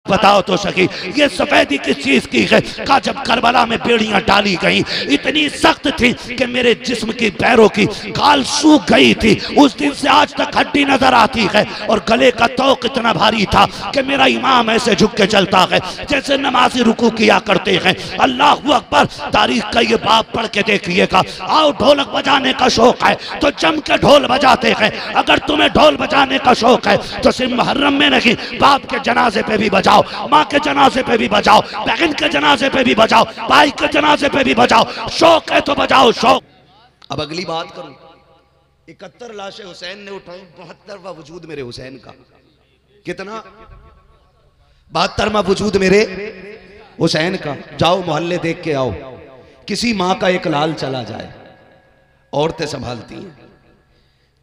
बताओ तो सही, ये सफेदी किस चीज की है? कहा जब करबला में बेड़ियां डाली गई इतनी सख्त थी कि मेरे जिस्म की पैरों की खाल सूख गई थी। उस दिन से आज तक हड्डी नजर आती है और गले का तौक इतना भारी था कि मेरा इमाम ऐसे झुक के चलता है जैसे नमाजी रुकू किया करते हैं। अल्लाह अकबर। तारीख का ये बाप पढ़ के देखिएगा। आओ ढोलक बजाने का शौक है तो जम के ढोल बजाते हैं। अगर तुम्हें ढोल बजाने का शौक है तो सिर्फ मुहर्रम में नहीं, बाप के जनाजे पे भी बजाओ, माँ के जनाजे पे भी बजाओ, बहन के जनाजे पे भी बजाओ, भाई के जनाजे पे भी बजाओ। शौक है तो बजाओ शौक। अब अगली बात करूं, 71 लाशें हुसैन ने उठाई, 72वां वजूद मेरे हुसैन का। कितना? 72वां वजूद मेरे हुसैन का। जाओ मोहल्ले देख के आओ, किसी माँ का एक लाल चला जाए, औरतें संभालती हैं।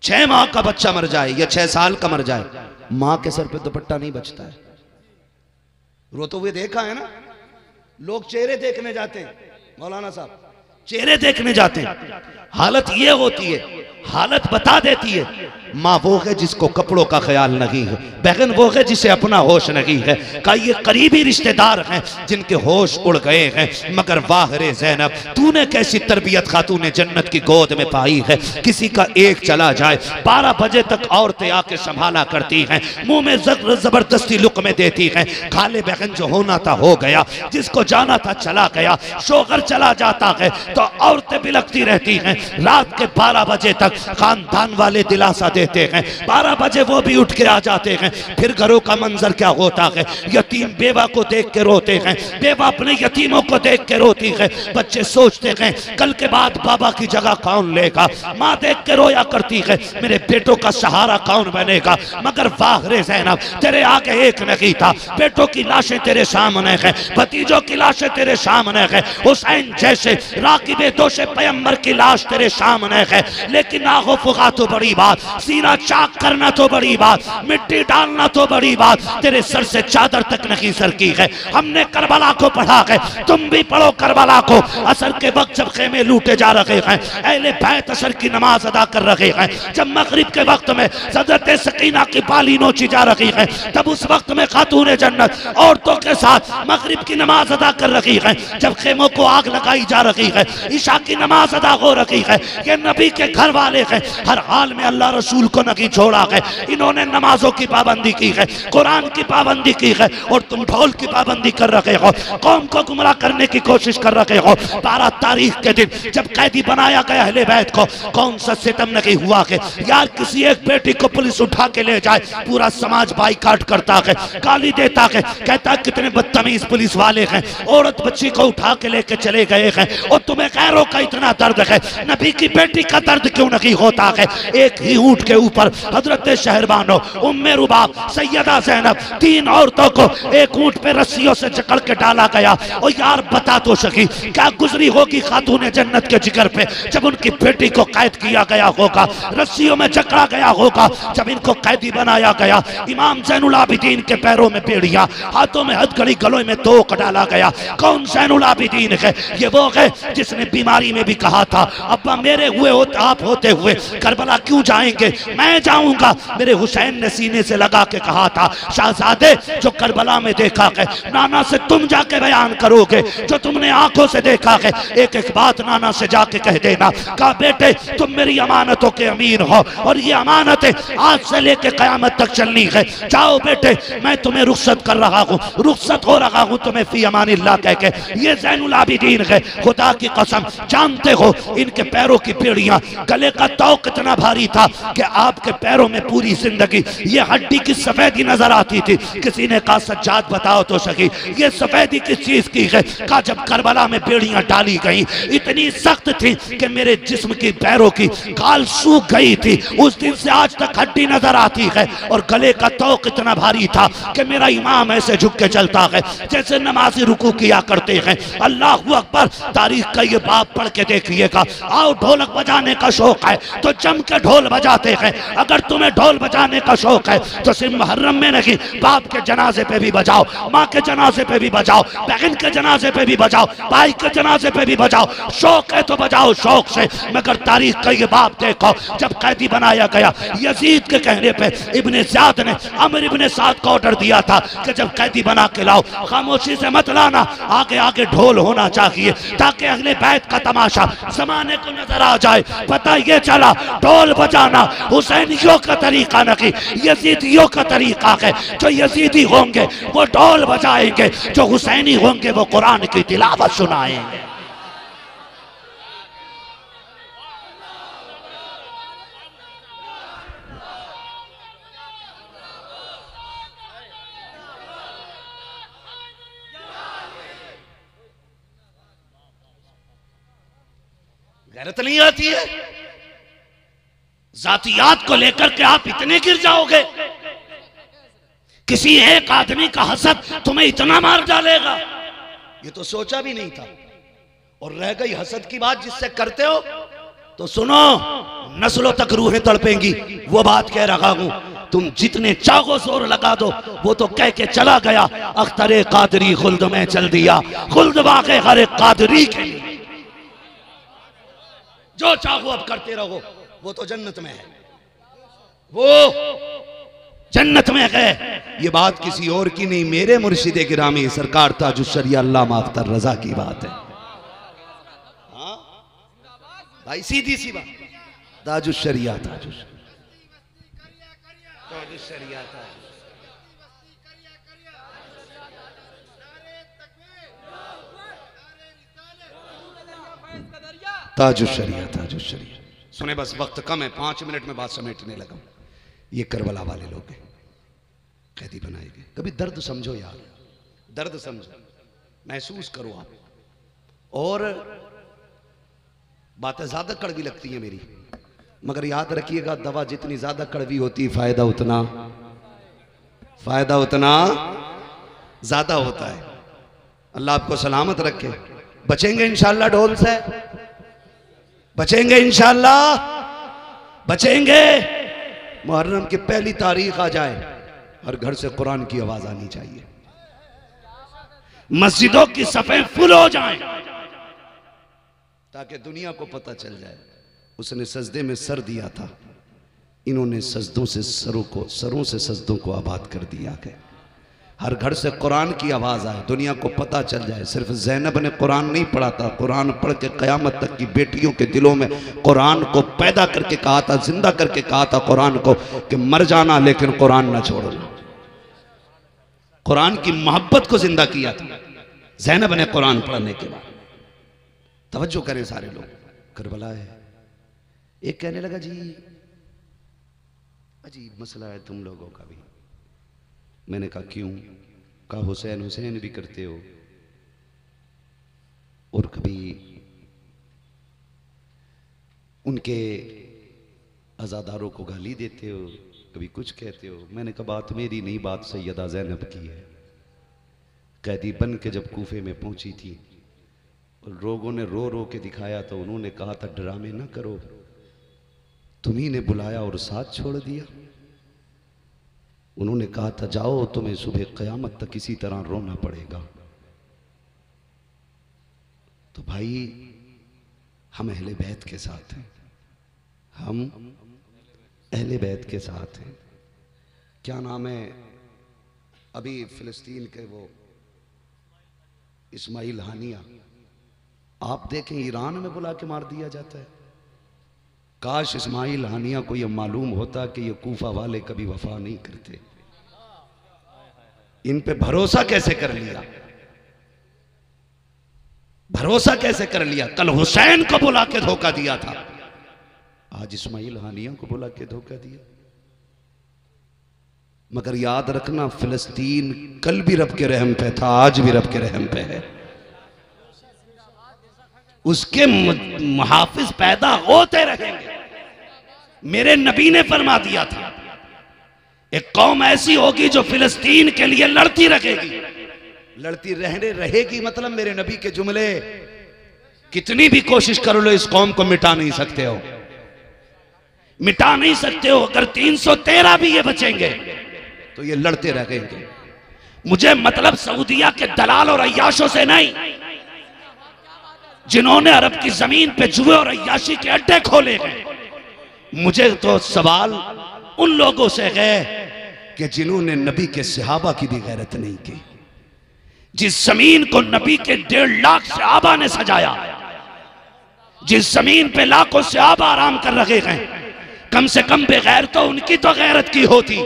6 माह का बच्चा मर जाए या 6 साल का मर जाए, माँ के सर पे दुपट्टा नहीं बचता है। रोते हुए देखा है ना, लोग चेहरे देखने जाते हैं, मौलाना साहब चेहरे देखने जाते हैं। हालत ये होती है, हालत बता देती है। माँ वो है जिसको कपड़ों का ख्याल नहीं है, बहन वो है जिसे अपना होश नहीं है। का ये करीबी रिश्तेदार हैं जिनके होश उड़ गए हैं। मगर वाह रे ज़ैनब, तूने कैसी तरबियत खातूने जन्नत की गोद में पाई है। किसी का एक चला जाए, 12 बजे तक औरतें आके संभाला करती हैं, मुंह में जबरदस्ती लुक़्मे देती हैं। खाले बहन जो होना था हो गया, जिसको जाना था चला गया, शोहर चला जाता है तो औरतें बिलखती रहती हैं। रात के 12 बजे तक खानदान वाले दिलासा देते हैं, 12 बजे वो भी उठ के आ जाते हैं। फिर घरों का मंजर क्या होता है? यतीम बेवा को देख के रोते हैं, बेवा अपने यतीमों को देख के रोती है। बच्चे सोचते हैं कल के बाद बाबा की जगह कौन लेगा। माँ देख के रोया करती है, मेरे बेटों का सहारा कौन बनेगा। मगर वाह रे ज़ैनब, तेरे आगे एक नहीं था। बेटों की लाशें तेरे सामने हैं, भतीजों की लाशें तेरे सामने हैं, हुसैन जैसे राकिबे दोषे पैगंबर की लाश तेरे सामने है। लेकिन आगो फुगा तो बड़ी बात, सीना चाक करना तो बड़ी बात, मिट्टी डालना तो बड़ी बात, तेरे सर से चादर तक नहीं सरकी है। हमने करबला को पढ़ा है, तुम भी पढ़ो करबला को। असर के वक्त जब खेमे लूटे जा रहे हैं, अहले बैत असर की नमाज अदा कर रहे हैं, जब मगरिब के वक्त में हज़रत सकीना की बाली नोची जा रही है, तब उस वक्त में खातूने जन्नत औरतों के साथ मगरिब की नमाज अदा कर रही है। जब खेमों को आग लगाई जा रही है, ईशा की नमाज अदा हो रही है। ये नबी के घर वाले हैं, हर हाल में अल्लाह रसूल को नहीं छोड़ा है। इन्होंने नमाजों की पाबंदी की है, कुरान की पाबंदी की है, और तुम ढोल की पाबंदी कर रहे हो, कौम को गुमराह करने की कोशिश कर रहे हो। 12 तारीख के दिन जब कैदी बनाया गया अहले बैत को, कौन सा सितम नहीं हुआ है यार। किसी एक बेटी को पुलिस उठा के ले जाए, पूरा समाज बाइकाट करता है, गाली देता है, कहता है कितने बदतमीज पुलिस वाले हैं। औरत बच्ची को उठा के लेके चले गए हैं, और तुम्हें गैरों का इतना दर्द है, नबी की बेटी का दर्द क्यों नहीं होता है। एक ही ऊंट के ऊपर हजरत शहरबानो, उम्मे रुबाब, सैयदा ज़ैनब, 3 औरतों को एक ऊंट पे रस्सियों से जकड़ के डाला गया। और यार बता तो सकी क्या गुजरी होगी खातूने जन्नत के जिगर पे जब उनकी बेटी को कैद किया गया होगा, रस्सियों में जकड़ा गया होगा, जब इनको कैदी बनाया गया। इमाम ज़ैनुल आबिदीन के पैरों में बेड़ियां, हाथों में हथकड़ी, गलों में तोक डाला गया। कौन ज़ैनुल आबिदीन है? ये वो है जिसने बीमारी में भी कहा था अब्बा मेरे हुए होते आप होते हुए करबला क्यों जाएंगे, मैं जाऊंगा। मेरे हुसैन ने सीने से लगा के कहा था शहजादे जो करबला में देखा है नाना से तुम जाके बयान करोगे, जो तुमने आंखों से देखा है एक एक बात नाना से जाके कह देना। कहा बेटे तुम मेरी अमानतों के अमीन हो, और ये अमानतें आज से लेके कयामत तक चलनी है। जाओ बेटे मैं तुम्हें रुखसत कर रहा हूँ, रुखसत हो रहा हूँ तुम्हें फी अमानिल्लाह कह के। ये ज़ैनुल आबिदीन है, खुदा की कसम जानते हो इनके पैरों की बेड़ियां, गले का तौक इतना भारी था कि आपके पैरों में पूरी जिंदगी ये हड्डी की सफेदी नजर आती थी। किसी ने कहा सज्जाद बताओ तो सही ये सफेदी किस चीज की है। कहा जब करबला में बेड़ियां डाली गई इतनी सख्त थी कि मेरे जिस्म की पैरों की खाल सूख गई थी। उस दिन से आज तक हड्डी नजर आती है, और गले का तौक इतना भारी था कि मेरा इमाम ऐसे झुक के चलता है जैसे नमाजी रुकू किया करते हैं। अल्लाह अकबर। तारीख का ये बाप पढ़ के देखिएगा। आओ ढोलक बजाने का शौक है तो जम के ढोल बजाते हैं। अगर तुम्हें ढोल बजाने का शौक है तो सिर्फ मुहर्रम में नहीं, बाप के जनाजे पे भी बजाओ, माँ के जनाजे पे भी बजाओ, बहन के जनाजे पे भी बजाओ, भाई के जनाजे पे भी बजाओ। शौक है तो बजाओ शौक से। मगर तारीख का ये बाप देखो, जब कैदी बनाया गया यजीद के कहने पे इब्ने ज़ियाद ने अमर इब्ने साद को ऑर्डर दिया था कि जब कैदी बना के लाओ खामोशी से मत लाना, आगे आगे ढोल होना चाहिए ताकि अगले बैत का तमाशा जमाने को नजर आ जाए। पता ये चला ढोल बजाना हुसैनियों का तरीका नहीं, यजीदियों का तरीका है। जो यजीदी होंगे वो ढोल बजाएंगे, जो हुसैनी होंगे वो कुरान की तिलावत सुनाएंगे। गैरत नहीं आती है? जातियात को लेकर के आप इतने गिर जाओगे? किसी एक आदमी का हसद तुम्हें इतना मार डालेगा, ये तो सोचा भी नहीं था। और रह गई हसद की बात जिससे करते हो, तो सुनो, नस्लों तक रूहें तड़पेंगी। वो बात कह रहा हूं, तुम जितने चाहो जोर लगा दो, वो तो कह के चला गया अख्तरे कादरी खुल्द में चल दिया, खुल्द वाक़े हर एक कादरी के लिए। जो चाहो अब करते रहो, वो तो जन्नत में है, वो जन्नत में है। ये बात किसी और की नहीं, मेरे मुर्शिद गिरामी सरकार ताजुश शरिया अल्लामा अख्तर रजा की बात है। हाँ भाई, सीधी सी बात, ताजुश शरिया, ताजुश शरिया, ताजुश शरिया, ताजुश शरिया। सुने, बस वक्त कम है, 5 मिनट में बात समेटने लगा। ये करबला वाले लोग हैं, कैदी बनाए गए। कभी दर्द समझो यार, दर्द समझो, महसूस करो आप। और बातें ज्यादा कड़वी लगती हैं मेरी, मगर याद रखिएगा, दवा जितनी ज्यादा कड़वी होती फायदा उतना ज्यादा होता है। अल्लाह आपको सलामत रखे। बचेंगे इंशाअल्लाह ढोल से, बचेंगे इंशाअल्लाह, बचेंगे। मुहर्रम की पहली तारीख आ जाए, हर घर से कुरान की आवाज आनी चाहिए, मस्जिदों की सफें फुल हो जाएं, ताकि दुनिया को पता चल जाए उसने सजदे में सर दिया था, इन्होंने सजदों से सरों से सजदों को आबाद कर दिया है। हर घर से कुरान की आवाज़ आए, दुनिया को पता चल जाए। सिर्फ ज़ैनब ने कुरान नहीं पढ़ा था, कुरान पढ़ के क़यामत तक की बेटियों के दिलों में कुरान को पैदा करके कहा था, जिंदा करके कहा था कुरान को कि मर जाना लेकिन कुरान ना छोड़ना। कुरान की मोहब्बत को जिंदा किया था ज़ैनब ने कुरान पढ़ने के बाद। तवज्जो करें सारे लोग, करबला है। एक कहने लगा, जी अजीब मसला है तुम लोगों का भी। मैंने कहा क्यों? कहा हुसैन हुसैन भी करते हो और कभी उनके अज़ादारों को गाली देते हो, कभी कुछ कहते हो। मैंने कहा बात मेरी नहीं, बात सैयदा ज़ैनब की है। कैदी बन के जब कूफे में पहुंची थी और लोगों ने रो रो के दिखाया तो उन्होंने कहा था ड्रामे ना करो, तुम्ही ने बुलाया और साथ छोड़ दिया। उन्होंने कहा था जाओ, तुम्हें सुबह क़यामत तक इसी तरह रोना पड़ेगा। तो भाई हम अहले बैत के साथ हैं, हम अहले बैत के साथ हैं। क्या नाम है, अभी फिलिस्तीन के वो इस्माइल हानिया, आप देखें ईरान में बुला के मार दिया जाता है। काश इस्माइल हानिया को यह मालूम होता कि ये कूफा वाले कभी वफा नहीं करते। इन पे भरोसा कैसे कर लिया, भरोसा कैसे कर लिया। कल हुसैन को बुला के धोखा दिया था, आज इस्माइल हानिया को बुला के धोखा दिया। मगर याद रखना, फिलिस्तीन कल भी रब के रहम पे था, आज भी रब के रहम पे है। उसके मुहाफिज पैदा होते रहेंगे। मेरे नबी ने फरमा दिया था, एक कौम ऐसी होगी जो फिलिस्तीन के लिए लड़ती रहेगी। लड़ती रहने रहेगी मतलब मेरे नबी के जुमले, कितनी भी कोशिश कर लो इस कौम को मिटा नहीं सकते हो। मिटा नहीं सकते हो। अगर 313 भी ये बचेंगे तो ये लड़ते रहेंगे। मुझे मतलब सऊदिया के दलाल और अय्याशों से नहीं, जिन्होंने अरब की जमीन पे जुए और अय्याशी के अड्डे खोले गए। मुझे तो सवाल उन लोगों से है कि जिन्होंने नबी के सहाबा की भी गैरत नहीं की। जिस जमीन को नबी के 1.5 लाख सहाबा ने सजाया, जिस जमीन पे लाखों सहाबा आराम कर रहे हैं, कम से कम बेगैर तो उनकी तो गैरत की होती।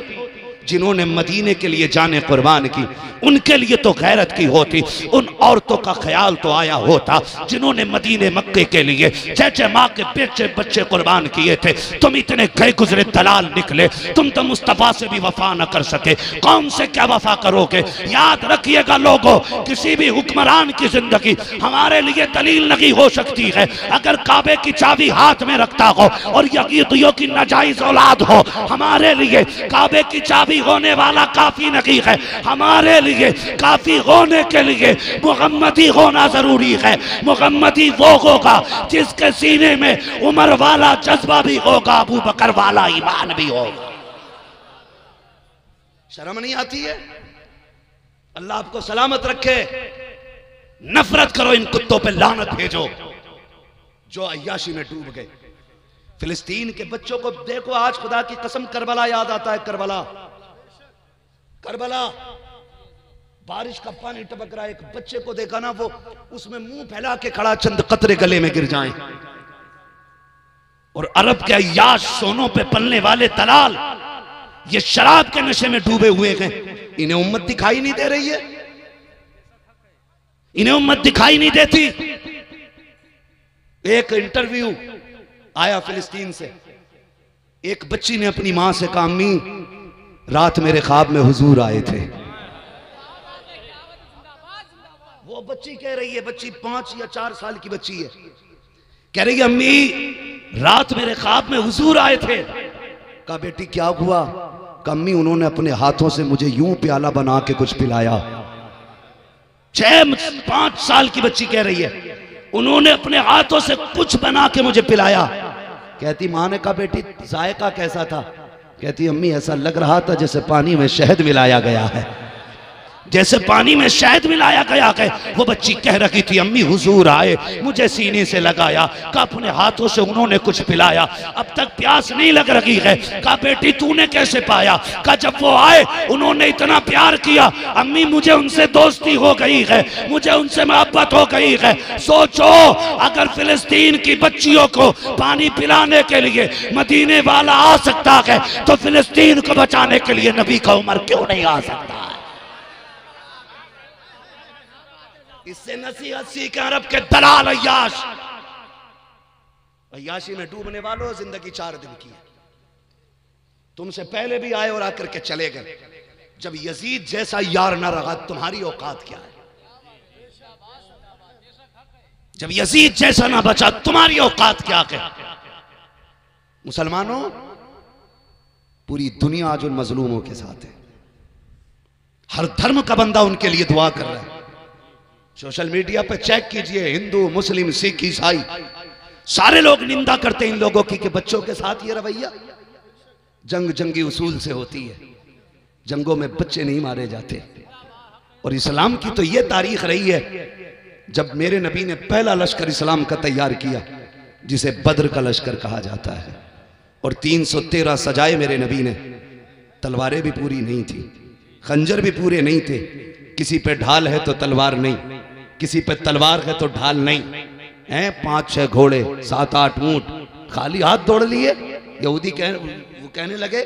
जिन्होंने मदीने के लिए जाने कुर्बान की, उनके लिए तो गैरत की होती। उन औरतों का ख्याल तो आया होता जिन्होंने मदीने मक्के के लिए जैसे माँ के बेचे बच्चे कुर्बान किए थे। तुम इतने गए गुजरे दलाल निकले, तुम तो मुस्तफा से भी वफा न कर सके, कौन से क्या वफा करोगे। याद रखिएगा लोगों, किसी भी हुक्मरान की जिंदगी हमारे लिए दलील नहीं हो सकती है। अगर काबे की चाबी हाथ में रखता हो और यजीदियों की नाजायज औलाद हो, हमारे लिए काबे की चाबी होने वाला काफी नहीं है। हमारे लिए काफी होने के लिए मुहम्मदी होना जरूरी है। मुहम्मदी वो होगा जिसके सीने में उमर वाला जज्बा भी होगा, अबू बकर वाला ईमान भी होगा। शर्म नहीं आती है? अल्लाह आपको सलामत रखे। नफरत करो इन कुत्तों पे, लानत भेजो जो अय्याशी में डूब गए। फिलिस्तीन के बच्चों को देखो, आज खुदा की कसम करबला याद आता है। करबला, करबला, बारिश का पानी टपक रहा है। एक बच्चे को देखा ना, वो उसमें मुंह फैला के खड़ा, चंद कतरे गले में गिर जाएं। और अरब के अय्याश, सोनों पे पलने वाले दलाल, ये शराब के नशे में डूबे हुए हैं। इन्हें उम्मत दिखाई नहीं दे रही है, इन्हें उम्मत दिखाई नहीं देती। एक इंटरव्यू आया फिलिस्तीन से, एक बच्ची ने अपनी मां से कहा, अम्मी रात मेरे ख्वाब में हुजूर आए थे। वो बच्ची कह रही है, बच्ची 5 या 4 साल की बच्ची है, कह रही है अम्मी रात मेरे ख्वाब में हुजूर आए थे। कहा बेटी क्या हुआ? कहा अम्मी उन्होंने अपने हाथों से मुझे यूं प्याला बना के कुछ पिलाया। 5 साल की बच्ची कह रही है, उन्होंने अपने हाथों से कुछ बना के मुझे पिलाया। कहती मां ने कहा बेटी जायका कैसा था? कहती अम्मी ऐसा लग रहा था जैसे पानी में शहद मिलाया गया है, जैसे पानी में शहद मिलाया गया है। वो बच्ची कह रही थी अम्मी हुजूर आए, मुझे सीने से लगाया, कहा अपने हाथों से उन्होंने कुछ पिलाया, अब तक प्यास नहीं लग रही है। कहा बेटी तूने कैसे पाया? कहा जब वो आए उन्होंने इतना प्यार किया अम्मी, मुझे उनसे दोस्ती हो गई है, मुझे उनसे मोहब्बत हो गई है। सोचो अगर फिलिस्तीन की बच्चियों को पानी पिलाने के लिए मदीने वाला आ सकता है तो फिलिस्तीन को बचाने के लिए नबी का उमर क्यों नहीं आ सकता? इससे नसीहत सीख अरब के दलाल अय्याश। अय्याशी में डूबने वालों, जिंदगी 4 दिन की है। तुमसे पहले भी आए और आकर के चले गए। जब यजीद जैसा यार ना रहा, तुम्हारी औकात क्या है? जब यजीद जैसा ना बचा, तुम्हारी औकात क्या है? मुसलमानों, पूरी दुनिया आज उन मजलूमों के साथ है। हर धर्म का बंदा उनके लिए दुआ कर रहा है। सोशल मीडिया पे चेक कीजिए, हिंदू मुस्लिम सिख ईसाई सारे लोग निंदा करते हैं इन लोगों की कि बच्चों के साथ ये रवैया। जंग जंगी उसूल से होती है, जंगों में बच्चे नहीं मारे जाते। और इस्लाम की तो ये तारीख रही है, जब मेरे नबी ने पहला लश्कर इस्लाम का तैयार किया जिसे बद्र का लश्कर कहा जाता है, और 313 सजाए मेरे नबी ने। तलवारें भी पूरी नहीं थी, खंजर भी पूरे नहीं थे। किसी पे ढाल है तो तलवार नहीं, किसी पे तलवार है तो ढाल नहीं है। 5-6 घोड़े, 7-8 ऊंट, खाली हाथ दौड़ लिए। यहूदी कहने लगे,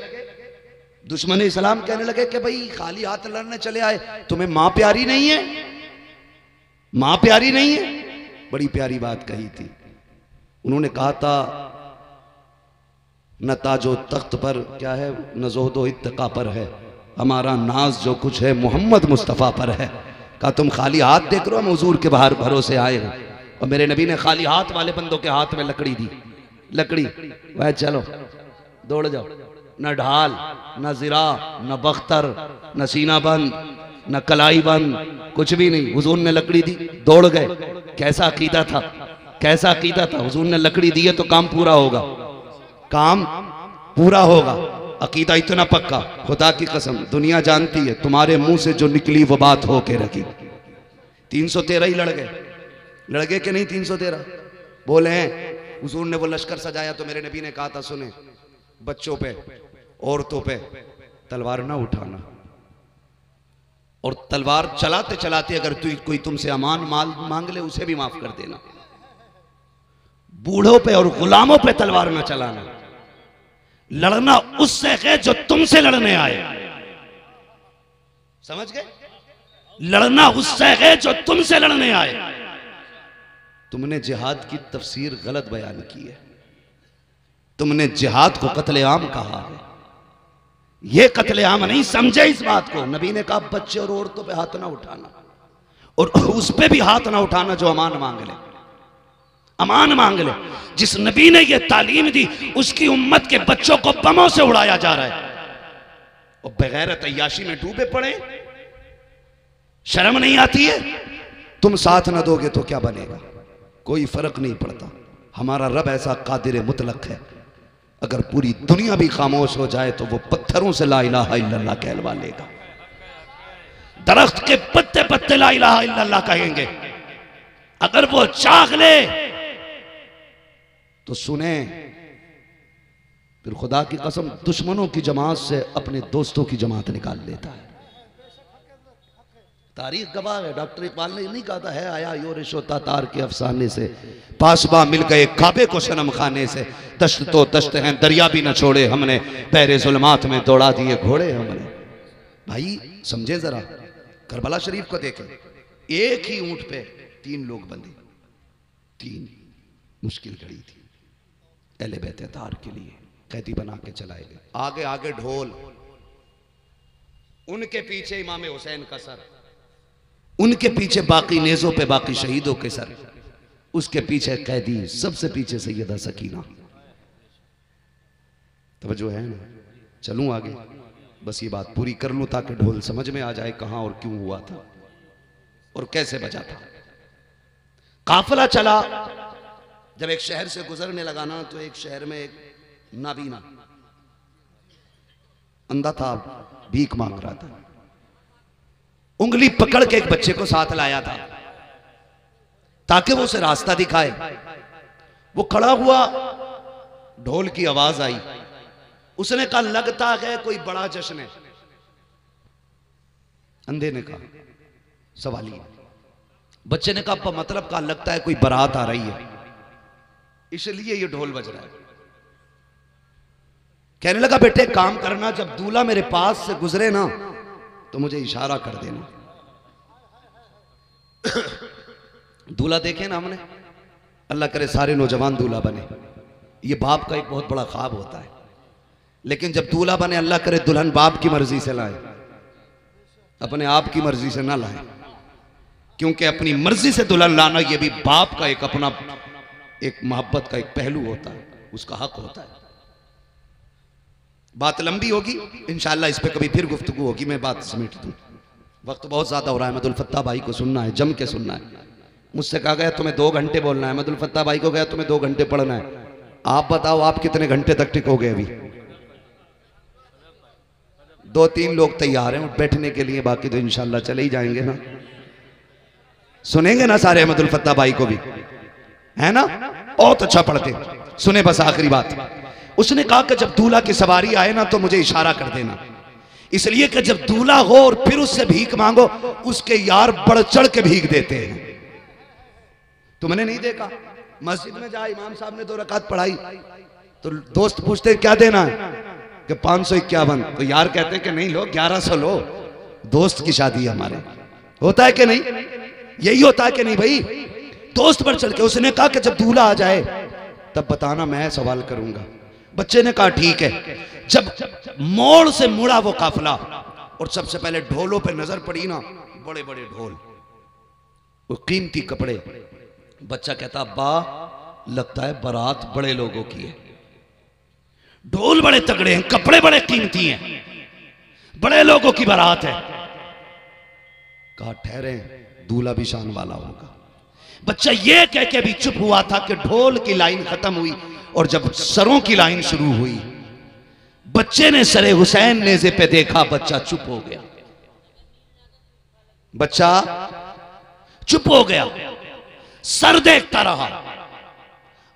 दुश्मन इस्लाम कहने लगे कि भाई खाली हाथ लड़ने चले आए, तुम्हें मां प्यारी नहीं है? मां प्यारी नहीं है? बड़ी प्यारी बात कही थी। उन्होंने कहा था न ताजो तख्त पर क्या है, न ज़ोहदो इत्तका पर है, हमारा नाज जो कुछ है मोहम्मद मुस्तफ़ा पर है। कहा तुम खाली हाथ देख रहे हो, हम हुजूर के बाहर भरोसे आए हैं। और मेरे नबी ने खाली हाथ वाले बंदों के हाथ में लकड़ी दी, लकड़ी, वह चलो दौड़ जाओ। न ढाल, न जिरा, न बख्तर, न सीना बंद, न कलाई बंद, कुछ भी नहीं। हुजूर ने लकड़ी दी, दौड़ गए। कैसा अकीदा था, कैसा अकीदा था। हुजूर ने लकड़ी दी है तो काम पूरा होगा, काम पूरा होगा। अकीदा इतना पक्का, खुदा की कसम दुनिया जानती है तुम्हारे मुंह से जो निकली वो बात हो के रखी। 313 ही लड़ गए कि नहीं? 313 बोले हैं। हुजूर ने वो लश्कर सजाया तो मेरे नबी ने कहा था, सुने बच्चों पे औरतों पे तलवार ना उठाना, और तलवार चलाते चलाते अगर कोई तुमसे अमान माल मांग ले उसे भी माफ कर देना। बूढ़ों पे और गुलामों पे तलवार ना चलाना। लड़ना उससे है जो तुमसे लड़ने आए, समझ गए? लड़ना उससे है जो तुमसे लड़ने आए। तुमने जिहाद की तफसीर गलत बयान की है। तुमने जिहाद को कत्लेआम कहा है। यह कत्लेआम नहीं, समझे इस बात को। नबी ने कहा बच्चे और औरतों पे हाथ ना उठाना, और उस पे भी हाथ ना उठाना जो अमान मांग ले। अमान मांग ले। जिस नबी ने यह तालीम दी उसकी उम्मत के बच्चों को बमों से उड़ाया जा रहा है, और बगैर तैयाशी में डूबे पड़े। शर्म नहीं आती है? तुम साथ ना दोगे तो क्या बनेगा? कोई फर्क नहीं पड़ता। हमारा रब ऐसा कादिर मुतलक है, अगर पूरी दुनिया भी खामोश हो जाए तो वो पत्थरों से ला इलाहा इल्लल्लाह कहलवा लेगा। दरख्त के पत्ते पत्ते ला इलाहा इल्लल्लाह कहेंगे। अगर वो चाह ले तो सुने। फिर खुदा की कसम दुश्मनों की जमात से अपने दोस्तों की जमात निकाल लेता है। तारीख गवाह है। डॉक्टर इकबाल ने नहीं कहा था, है आया यो रिशो तातार के अफसाने से, पासबा मिल गए काबे को सनम खाने से, दश्त तो दश्त हैं दरिया भी न छोड़े हमने, बहरे जुल्मात में दौड़ा दिए घोड़े हमने। भाई समझे जरा, करबला शरीफ को देखें, एक ही ऊंट पे 3 लोग बंधे, 3 मुश्किल घड़ी थी अहले बैत तार के लिए, कैदी बना के चलाए गए। आगे आगे ढोल, उनके पीछे इमाम हुसैन का सर, उनके पीछे बाकी नेज़ों पे बाकी शहीदों के सर, उसके पीछे कैदी, सबसे पीछे सैयदा सकीना। तवज्जो है ना? चलूं आगे, बस ये बात पूरी कर लूं ताकि ढोल समझ में आ जाए कहां और क्यों हुआ था और कैसे बचा था। काफिला चला, जब एक शहर से गुजरने लगा ना, तो एक शहर में एक नाबीना अंधा था, भीख मांग रहा था। उंगली पकड़ के एक बच्चे को साथ लाया था ताकि वो उसे रास्ता दिखाए। वो खड़ा हुआ, ढोल की आवाज आई, उसने कहा लगता है कोई बड़ा जश्न है। अंधे ने कहा सवाली। बच्चे ने कहा मतलब का लगता है कोई बारात आ रही है, इसलिए ये ढोल बज रहा है। कहने लगा बेटे काम करना, जब दूल्हा मेरे पास से गुजरे ना तो मुझे इशारा कर देना। दूल्हा देखे ना हमने, अल्लाह करे सारे नौजवान दूल्हा बने, ये बाप का एक बहुत बड़ा ख्वाब होता है। लेकिन जब दूल्हा बने, अल्लाह करे दुल्हन बाप की मर्जी से लाए, अपने आप की मर्जी से ना लाए, क्योंकि अपनी मर्जी से दुल्हन लाना ये भी बाप का एक अपना एक मोहब्बत का एक पहलू होता है, उसका हक होता है। बात लंबी होगी इंशाअल्लाह, इस पे कभी फिर गुफ्तगू होगी, मैं बात समेट दूं, वक्त बहुत ज्यादा हो रहा है। अहमदुल फत्ता भाई को सुनना है, जम के सुनना है। मुझसे कहा गया तुम्हें 2 घंटे बोलना है, अहमदुल फत्ता भाई को गया तुम्हें 2 घंटे पढ़ना है। आप बताओ आप कितने घंटे तक टिकोगे? अभी 2-3 लोग तैयार हैं बैठने के लिए, बाकी तो इंशाअल्लाह चले ही जाएंगे ना। सुनेंगे ना सारे अहमदुल फत्ता भाई को भी, है ना? बहुत अच्छा पढ़ते। सुने बस आखिरी बात, उसने कहा कि जब दूल्हा की सवारी आए ना तो मुझे इशारा कर देना, इसलिए कि जब दूल्हा हो और फिर उससे भीख मांगो, उसके यार बढ़ चढ़ के भीख देते हैं। तुमने नहीं देखा मस्जिद में जा इमाम साहब ने 2 रकात पढ़ाई तो दोस्त पूछते क्या देना है कि 551, तो यार कहते हैं कि नहीं लो 1100 लो, दोस्त की शादी है हमारे। होता है कि नहीं? यही होता है कि नहीं भाई? दोस्त बढ़ चढ़ के। उसने कहा कि जब दूल्हा आ जाए तब बताना, मैं सवाल करूंगा। बच्चे ने कहा ठीक है। जब मोड़ से मुड़ा वो काफिला और सबसे पहले ढोलों पे नजर पड़ी ना, बड़े बड़े ढोल, वो कीमती कपड़े। बच्चा कहता अब्बा लगता है बारात बड़े लोगों की है, ढोल बड़े तगड़े हैं, कपड़े बड़े कीमती हैं, बड़े लोगों की बारात है। कहा ठहरे, दूल्हा भी शान वाला होगा। बच्चा ये कह के भी चुप हुआ था कि ढोल की लाइन खत्म हुई और जब सरों की लाइन शुरू हुई बच्चे ने सरे हुसैन नेज़े पे देखा, बच्चा चुप हो गया। बच्चा चुप हो गया, सर देखता रहा।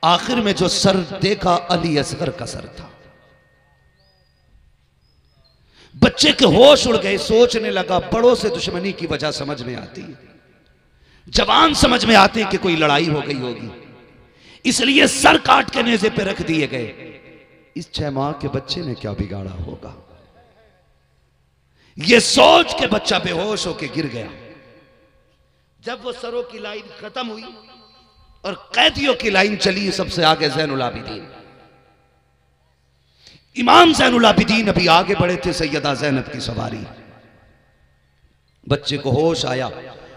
आखिर में जो सर देखा अली असगर का सर था। बच्चे के होश उड़ गए, सोचने लगा बड़ों से दुश्मनी की वजह समझ में आती है, जवान समझ में आते कि कोई लड़ाई हो गई होगी, इसलिए सर काट के नेज़े पे रख दिए गए। इस 6 माह के बच्चे ने क्या बिगाड़ा होगा, यह सोच के बच्चा बेहोश होकर गिर गया। जब वो सरों की लाइन खत्म हुई और कैदियों की लाइन चली, सबसे आगे ज़ैनुल आबिदीन, इमाम ज़ैनुल आबिदीन अभी आगे बढ़े थे, सैयदा ज़ैनब की सवारी। बच्चे को होश आया,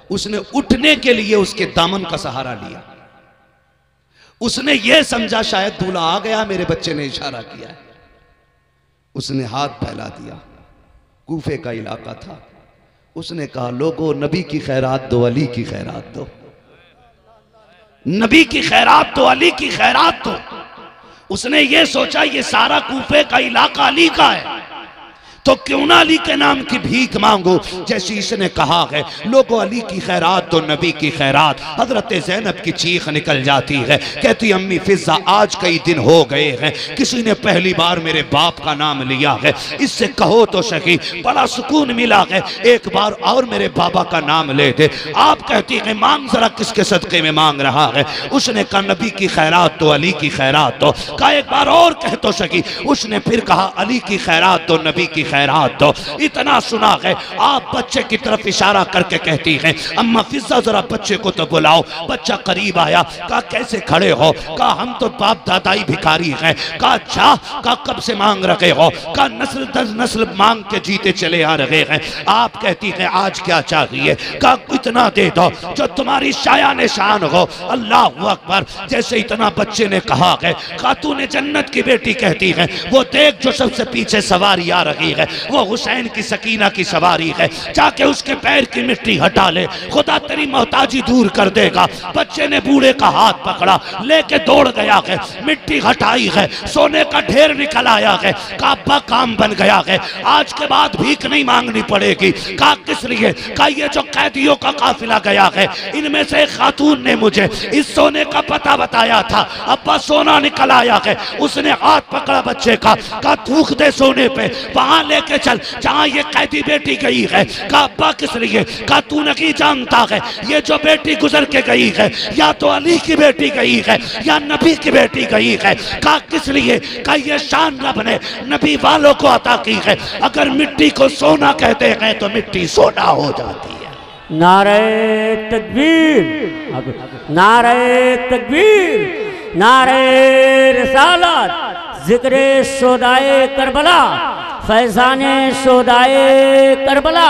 उसने उठने के लिए उसके दामन का सहारा लिया। उसने यह समझा शायद दूल्हा आ गया, मेरे बच्चे ने इशारा किया है। उसने हाथ फैला दिया, कूफे का इलाका था। उसने कहा, लोगों नबी की खैरात दो, अली की खैरात दो, नबी की खैरात दो, अली की खैरात दो। उसने ये सोचा ये सारा कूफे का इलाका अली का है, तो क्यों ना अली के नाम की भीख मांगो। जैसे इसने कहा है, लोगों अली की खैरात तो नबी की खैरात, हजरत ज़ैनब की चीख निकल जाती है, कहती अम्मी फिजा आज कई दिन हो गए हैं किसी ने पहली बार मेरे बाप का नाम लिया है, इससे कहो तो सही, बड़ा सुकून मिला है, एक बार और मेरे बाबा का नाम ले दे। आप कहती है मांग जरा, किसके सदके में मांग रहा है। उसने कहा नबी की खैरात तो अली की खैरात तो। कहा एक बार और कह तो सकी। उसने फिर कहा अली की खैरात तो नबी की खैरात दो। इतना सुना है, आप बच्चे की तरफ इशारा करके कहती हैं अम्मा फिजा जरा बच्चे को तो बुलाओ। बच्चा करीब आया, कहा कैसे खड़े हो। कहा हम तो बाप दादाई भिखारी हैं। कहा अच्छा, कहा कब से मांग रहे हो। कहा नस्ल दर नस्ल मांग के जीते चले आ रहे हैं। आप कहती हैं आज क्या चाहिए। कहा इतना दे दो जो तुम्हारी शाया निशान हो। अल्लाह अकबर। जैसे इतना बच्चे ने कहा है, कहा तूने जन्नत की बेटी कहती है, वो देख जो सबसे पीछे सवारी आ रही है, वो हुसैन की सकीना की सवारी है, जाके उसके पैर की मिट्टी हटा ले, खुदा तेरी मोहताजी दूर कर देगा। बच्चे ने बूढ़े का हाथ पकड़ा, लेके दौड़ गया है, मिट्टी हटाई है, सोने का ढेर निकल आया है। काबा काम बन गया है, आज के बाद भीख नहीं मांगनी पड़ेगी। कहा किस लिए। कहा ये जो कैदियों का काफिला गया है, इनमें से एक खातून ने मुझे इस सोने का पता बताया था, अब्बा सोना निकल आया है। उसने हाथ पकड़ा बच्चे का, कहा थूक दे सोने पे, वहां लेके चल जहां ये कैदी बेटी गई है। कहा अब्बा किस लिए। कहा तू नहीं जानता है, ये जो बेटी गुजर के गई है, या तो अली की बेटी गई है या नबी की बेटी गई है। कहा किस लिए। कहा ये शान रब ने नबी वालों को अता की है, अगर मिट्टी को सोना कहते हैं तो मिट्टी सोना हो जाती है। नारे तकबीर, नारे तकबीर, नारे रिसालत, जिक्रे शोदाए करबला, फैज़ाने शोदाए करबला,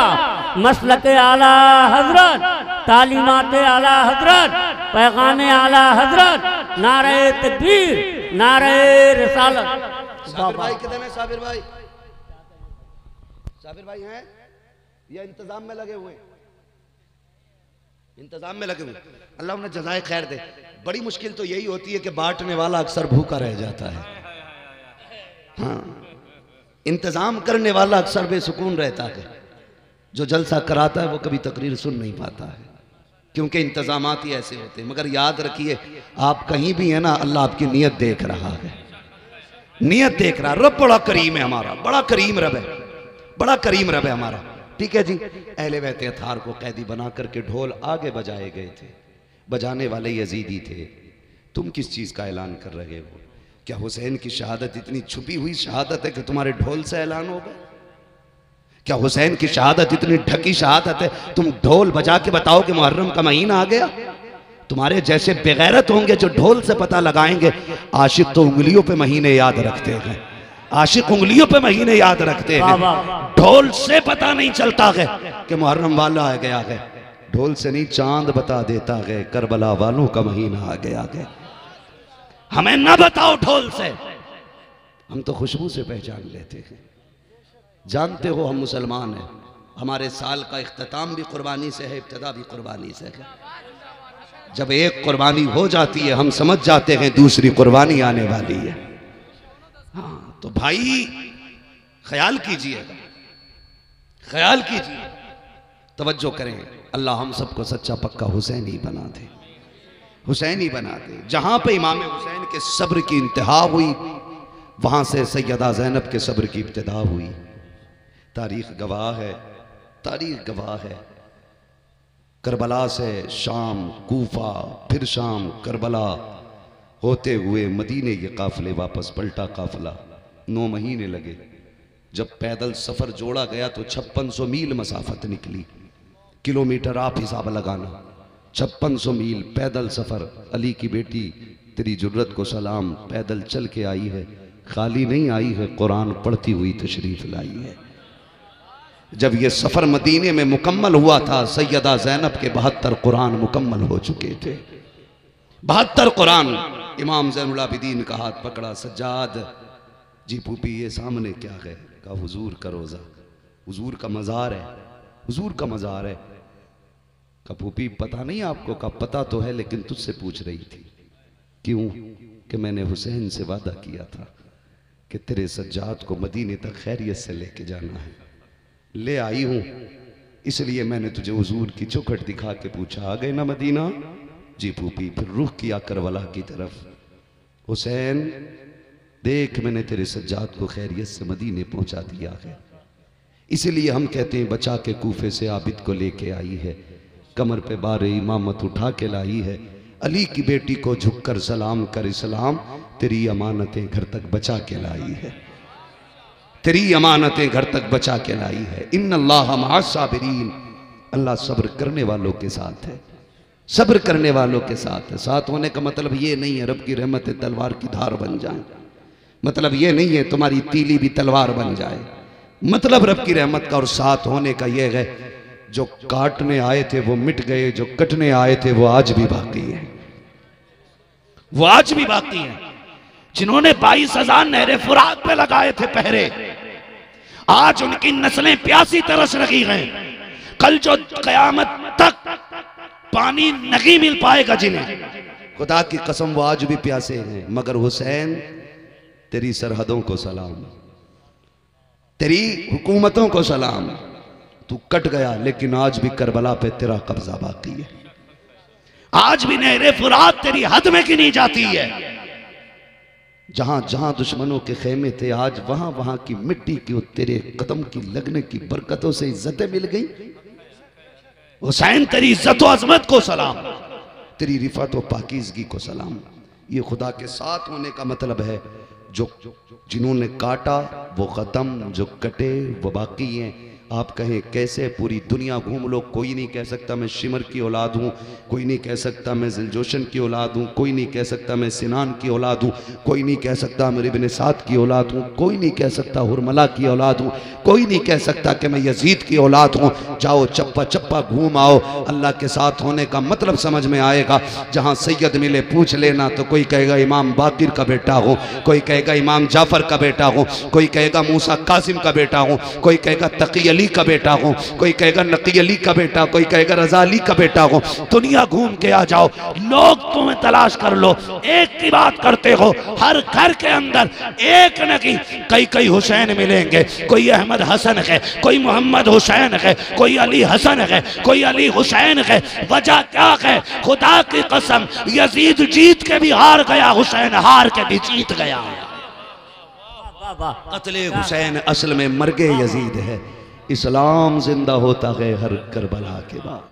मसलक आला हजरत, तालीमात आला हजरत, पैगाम आला हजरत, नारे तकबीर, नारे रिसालत। साबिर भाई किधर है। साबिर भाई, साबिर भाई हैं या इंतजाम में लगे हुए। इंतजाम में लगे हुए। अल्लाह उन्हें जज़ाए खैर दे। बड़ी मुश्किल तो यही होती है कि बांटने वाला अक्सर भूखा रह जाता है। हाँ, इंतजाम करने वाला अक्सर बेसुकून रहता है। जो जलसा कराता है वो कभी तकरीर सुन नहीं पाता है, क्योंकि इंतजामात ही ऐसे होते हैं। मगर याद रखिए, आप कहीं भी है ना, अल्लाह आपकी नीयत देख रहा है, नीयत देख रहा है। रब बड़ा करीम है हमारा, बड़ा करीम रब है, बड़ा करीम रब है हमारा। ठीक है जी। अहले बैत अतार को कैदी बना करके ढोल आगे बजाए गए थे, बजाने वाले यजीदी थे। तुम किस चीज़ का ऐलान कर रहे हो। क्या हुसैन की शहादत इतनी छुपी हुई शहादत है कि तुम्हारे ढोल से ऐलान होगा। क्या हुसैन की शहादत इतनी ढकी शहादत है, तुम ढोल बजा के बताओ कि मुहर्रम का महीना आ गया। तुम्हारे जैसे बेगैरत होंगे जो ढोल से पता लगाएंगे। आशिक तो उंगलियों पे महीने याद रखते हैं, आशिक उंगलियों पे महीने याद रखते हैं। ढोल से पता नहीं चलता है कि मुहर्रम वाला आ गया है। ढोल से नहीं, चांद बता देता है करबला वालों का महीना आ गया है। हमें ना बताओ ढोल से, हम तो खुशबू से पहचान लेते हैं। जानते हो हम मुसलमान हैं, हमारे साल का इख्तिताम भी कुर्बानी से है, इब्तिदा भी कुर्बानी से है। जब एक कुर्बानी हो जाती है हम समझ जाते हैं दूसरी कुर्बानी आने वाली है। हाँ, तो भाई ख्याल कीजिएगा, ख्याल कीजिए, तवज्जो करें। अल्लाह हम सबको सच्चा पक्का हुसैनी बना दे, हुसैनी बना दे। जहां पे इमाम हुसैन के सब्र की इंतहा हुई, वहां से सैयदा ज़ैनब के सब्र की इब्तिदा हुई। तारीख गवाह है, तारीख गवाह है। करबला से शाम, कूफा, फिर शाम, करबला होते हुए मदीने ये काफिले वापस, पलटा काफिला। 9 महीने लगे। जब पैदल सफर जोड़ा गया तो 5600 मील मसाफत निकली। किलोमीटर आप हिसाब लगाना, 5600 मील पैदल सफर। अली की बेटी तेरी जुर्रत को सलाम, पैदल चल के आई है, खाली नहीं आई है, कुरान पढ़ती हुई तशरीफ लाई है। जब ये सफर मदीने में मुकम्मल हुआ था, सैयदा ज़ैनब के 72 कुरान मुकम्मल हो चुके थे। 72 कुरान। इमाम ज़ैनुल आबिदीन का हाथ पकड़ा, सज्जाद जी पूपी ये सामने क्या है? कहा हुजूर का रोज़ा, हुजूर का मज़ार है, हुजूर का मज़ार है। कहा पूपी पता नहीं आपको? कहा पता तो है, लेकिन तुझसे पूछ रही थी। क्यों? कि मैंने हुसैन से वादा किया था कि तेरे सज्जाद को मदीने तक खैरियत से लेके जाना है, ले आई हूं, इसलिए मैंने तुझे हुजूर की चौखट दिखा के पूछा, आ गए ना मदीना? जी पूपी। फिर रुख किया करबला की तरफ, हुसैन देख मैंने तेरे सज्जाद को खैरियत से मदीने पहुंचा दिया है। इसलिए हम कहते हैं बचा के कूफे से आबिद को लेके आई है, कमर पे बारे इमामत उठा के लाई है। अली की बेटी को झुककर सलाम कर इस्लाम, तेरी अमानतें घर तक बचा के लाई है, तेरी अमानतें घर तक बचा के लाई है। इन्नल्लाह मअस साबिरीन, अल्लाह सब्र करने वालों के साथ है, सब्र करने वालों के साथ है। साथ होने का मतलब ये नहीं है रब की रहमतें तलवार की धार बन जाए, मतलब ये नहीं है तुम्हारी तीली भी तलवार बन जाए। मतलब रब की रहमत का और साथ होने का यह है, जो काटने आए थे वो मिट गए, जो कटने आए थे वो आज भी बाकी हैं, वो आज भी बाकी हैं। जिन्होंने 22,000 नहरे फुरात पे लगाए थे पहरे, आज उनकी नस्लें प्यासी तरस रही हैं। कल जो कयामत तक पानी नहीं मिल पाएगा जिन्हें, खुदा की कसम वो आज भी प्यासे हैं। मगर हुसैन तेरी सरहदों को सलाम, तेरी हुकूमतों को सलाम, तू कट गया लेकिन आज भी करबला पे तेरा कब्जा बाकी है, आज भी नहरे फुरात तेरी हद में गिनी जाती है। जहां जहां दुश्मनों के खेमे थे, आज वहां वहां की मिट्टी की तेरे कदम की लगने की बरकतों से इज्जतें मिल गई। हुसैन तेरी इज्जत व अजमत को सलाम, तेरी रिफत व पाकीज़गी को सलाम। ये खुदा के साथ होने का मतलब है, जो जिन्होंने काटा वो खत्म, जो कटे वो बाकी हैं। आप कहें कैसे? पूरी दुनिया घूम लो, कोई नहीं कह सकता मैं शिमर की औलाद हूँ, कोई नहीं कह सकता मैं जिलजोशन की औलाद हूँ, कोई नहीं कह सकता मैं सिनान की औलाद हूँ, कोई नहीं कह सकता मैं इब्न साद की औलाद हूँ, कोई नहीं कह सकता हुरमला की औलाद हूँ, कोई नहीं कह सकता कि मैं यजीद की औलाद हूँ। जाओ चप्पा चप्पा घूम आओ, अल्लाह के साथ होने का मतलब समझ में आएगा। जहाँ सैयद मिले पूछ लेना, तो कोई कहेगा इमाम बाकिर का बेटा हूँ, कोई कहेगा इमाम जाफर का बेटा हूँ, कोई कहेगा मूसा कासिम का बेटा हूँ, कोई कहेगा तकी अली का बेटा हूँ, कोई कहेगा नकी अली का बेटा, कोई कहेगा रजा अली का बेटा हूँ। दुनिया घूम के आ जाओ, लोग तुम्हें तलाश कर लो, एक की बात करते हो, हर घर के अंदर एक न की कई कई हुसैन मिलेंगे। कोई अहमद हसन है, कोई मोहम्मद हुसैन है, कोई अली हसन है, कोई अली हुसैन है। वजह क्या है? खुदा की कसम, यजीद जीत के भी हार गया, हुसैन हार के भी जीत गया। कत्ले हुसैन असल में मर्गे यजीद है, इस्लाम जिंदा होता है हर करबला के बाद।